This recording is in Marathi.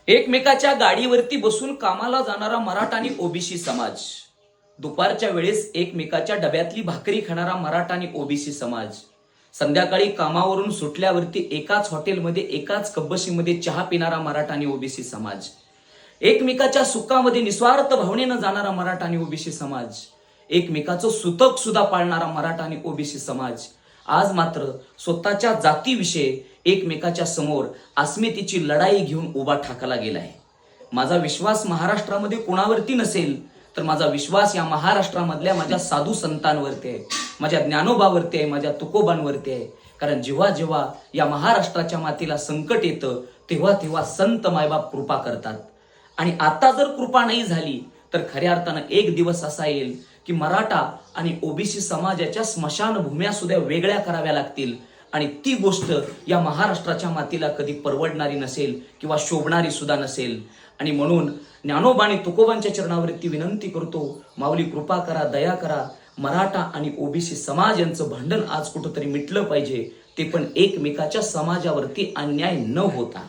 एकमेकाच्या गाडीवरती बसून कामाला जाणारा मराठा आणि ओबीसी समाज, दुपारच्या वेळेस एकमेकाच्या डब्यातली भाकरी खाणारा मराठा आणि ओबीसी समाज, संध्याकाळी कामावरून सुटल्यावरती एकाच हॉटेलमध्ये एकाच कब्बशीमध्ये चहा पिणारा मराठा आणि ओबीसी समाज, एकमेकाच्या सुखामध्ये निस्वार्थ भावनेनं जाणारा मराठा आणि ओबीसी समाज, एकमेकाचं सुतक सुद्धा पाळणारा मराठा आणि ओबीसी समाज, आज मात्र स्वतःच्या जातीविषयी एकमेकाच्या समोर अस्मितेची लढाई घेऊन उभा ठाकला गेलाय. माझा विश्वास महाराष्ट्रामध्ये कोणावरती नसेल, तर माझा विश्वास या महाराष्ट्रामधल्या माझ्या साधू संतांवरती आहे, माझ्या ज्ञानोबावरती आहे, माझ्या तुकोबांवरती आहे. कारण जेव्हा जेव्हा या महाराष्ट्राच्या मातीला संकट येतं, तेव्हा तेव्हा संत मायबाप कृपा करतात. आणि आता जर कृपा नाही झाली तर खऱ्या अर्थानं एक दिवस असा येईल की मराठा आणि ओबीसी समाजाच्या स्मशानभूम्या सुद्धा वेगळ्या कराव्या लागतील. आणि ती गोष्ट या महाराष्ट्राच्या मातीला कधी परवडणारी नसेल किंवा शोभणारी सुद्धा नसेल. आणि म्हणून ज्ञानोबा आणि तुकोबांच्या चरणावरती विनंती करतो, माऊली कृपा करा, दया करा. मराठा आणि ओबीसी समाज यांचं भांडण आज कुठंतरी मिटलं पाहिजे, ते पण एकमेकाच्या समाजावरती अन्याय न होता.